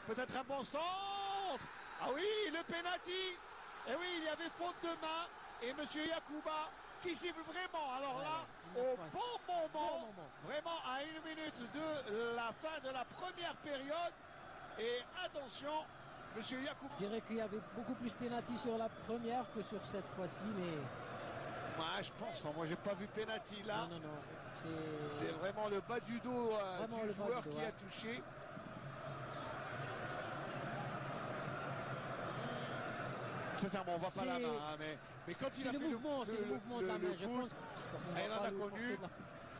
Peut-être un bon centre. Ah oui, le penalty. Et oui, il y avait faute de main. Et monsieur Yacouba qui cible vraiment. Alors là, au bon moment, vraiment à 1 minute de la fin de la première période. Et attention, monsieur Yacouba. Je dirais qu'il y avait beaucoup plus penalty sur la première que sur cette fois-ci, mais... Ouais, je pense. Moi, j'ai pas vu penalty là. Non. C'est vraiment le bas du dos du joueur qui a touché. Sincèrement, on voit pas la main, hein, mais quand il a fait le mouvement de la main, je pense.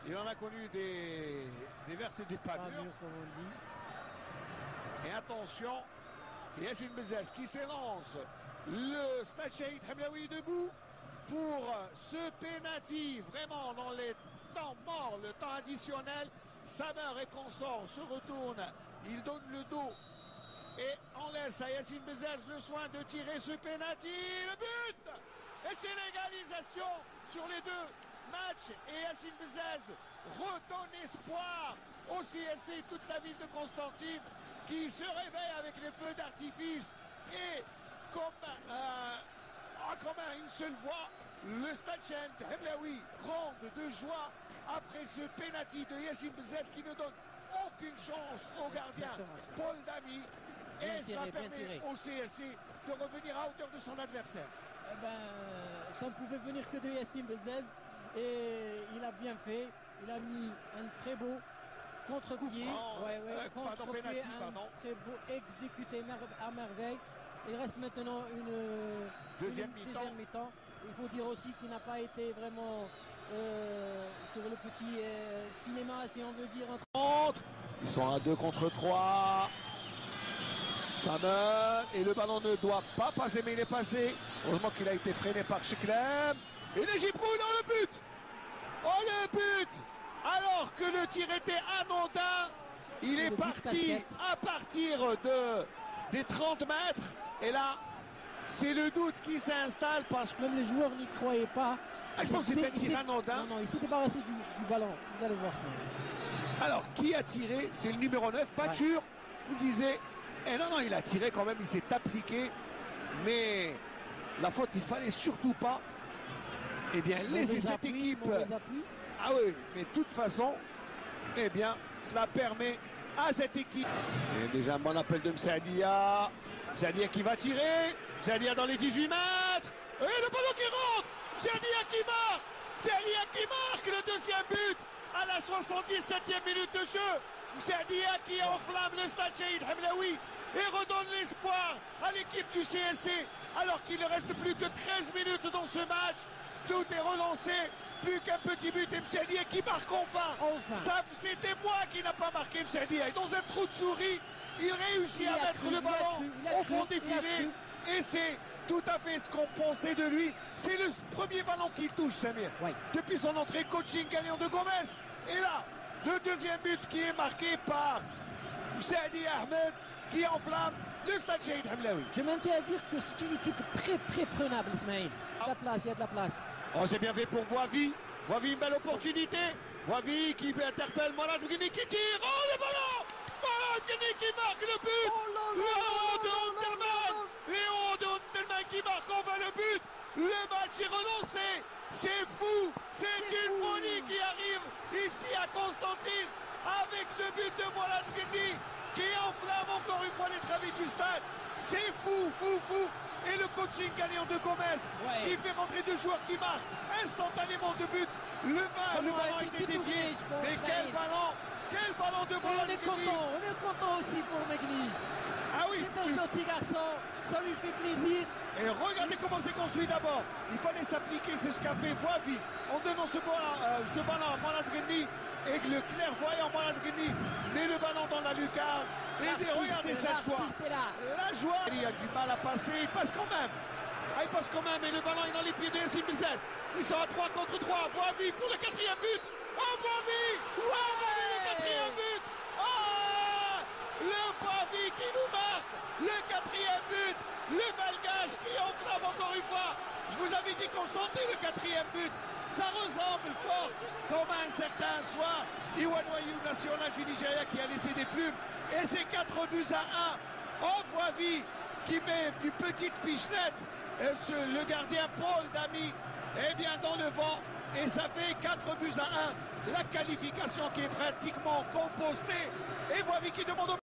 Il en a connu des vertes et des pas mûres, comme on dit. Et attention, Yassine Bezzaz qui s'élance. Le Stade Shahid Hamlaoui debout pour ce penalty. Vraiment dans les temps morts, le temps additionnel. Samer et consort se retournent. Il donne le dos. Et on laisse à Yassine Bezzaz le soin de tirer ce penalty. Le but. Et c'est l'égalisation sur les deux matchs. Et Yassine Bezzaz redonne espoir au CSC, toute la ville de Constantine qui se réveille avec les feux d'artifice. Et comme une seule voix, le Stade Shahid Hamlaoui gronde de joie après ce penalty de Yassine Bezzaz qui ne donne aucune chance au gardien Paul Damy. Et cela permet au CSC de revenir à hauteur de son adversaire. Ça ne pouvait venir que de Yassine Bezzaz et il a bien fait. Il a mis un très beau contre-pied, contre-pied, très beau exécuté à merveille. Il reste maintenant une deuxième mi-temps. Il faut dire aussi qu'il n'a pas été vraiment sur le petit cinéma, si on veut dire. Ils sont à 2 contre 3. Samer, et le ballon ne doit pas passer, mais il est passé. Heureusement qu'il a été freiné par Chiklem. Et l'Égypte roule dans le but. Oh, le but. Alors que le tir était anodin, il est parti à partir des 30 mètres. Et là, c'est le doute qui s'installe parce que même les joueurs n'y croyaient pas. Je pense que c'était un tir anodin. Non, il s'est débarrassé du ballon. Vous allez voir ce moment. Alors, qui a tiré? C'est le numéro 9, Batur. Vous le disiez. Et non, il a tiré quand même, il s'est appliqué. Mais la faute, il fallait surtout pas laisser cette équipe. Ah oui, mais de toute façon, cela permet à cette équipe. Et déjà un bon appel de Msadia. Msadia qui va tirer. Msadia dans les 18 mètres. Et le ballon qui rentre. Msadia qui marque. Msadia qui marque le deuxième but à la 77e minute de jeu. Msadia qui enflamme le Stade Shahid Hamlaoui et redonne l'espoir à l'équipe du CSC alors qu'il ne reste plus que 13 minutes dans ce match. Tout est relancé, plus qu'un petit but et Msadia qui marque enfin. Ça, c'était moi qui n'a pas marqué Msadia. Et dans un trou de souris, il réussit à mettre le ballon au fond des filets. Et c'est tout à fait ce qu'on pensait de lui. C'est le premier ballon qu'il touche, Samir. Depuis son entrée coaching gagnant de Gomez. Et là, le deuxième but qui est marqué par Msadia Ahmed qui enflamme le Stade Shahid Hamlaoui. Je maintiens à dire que c'est une équipe très prenable, Ismaël. Il y a de la place. Oh, c'est bien fait pour Voivi. Voivi, une belle opportunité. Voivi qui interpelle Mourad Bougueni qui tire. Oh, le ballon. Mourad Bougueni qui marque le but. Léon de Unterman qui marque enfin le but. Le match est relancé. C'est fou. C'est une folie qui arrive ici à Constantine avec ce but de Mourad Bougueni qui enflamme encore une fois les travées du stade. C'est fou. Et le coaching gagnant de Gomez qui fait rentrer deux joueurs qui marquent instantanément de but. Le ballon a été dévié. Mais quel ballon de Mourad Bougueni. On est content aussi pour Megni. Ah oui, c'est un gentil garçon, ça lui fait plaisir. Et regardez comment c'est construit d'abord. Il fallait s'appliquer, c'est ce qu'a fait Voivi en donnant ce ballon à Mourad Bougueni. Et que le clairvoyant Mourad Bougueni met le ballon dans la lucarne. Et regardez cette joie. La joie. Il a du mal à passer, il passe quand même. Il passe quand même et le ballon est dans les pieds de Yassine Bezzaz. Ils sont à 3 contre 3. Voivi pour le 4e but. Oh, Voivi le 4e but. Oh, le Voivi qui nous marque le 4e but. Le Malgache qui enflamme encore une fois. Je vous avais dit qu'on sentait le 4e but. Ça ressemble fort comme un certain soir Iwanwayu national du Nigeria qui a laissé des plumes. Et c'est 4 buts à 1 Oh, Voivy qui met une petite pichenette. Le gardien Paul Damy est bien dans le vent. Et ça fait 4-1. La qualification qui est pratiquement compostée. Et Voivy qui demande au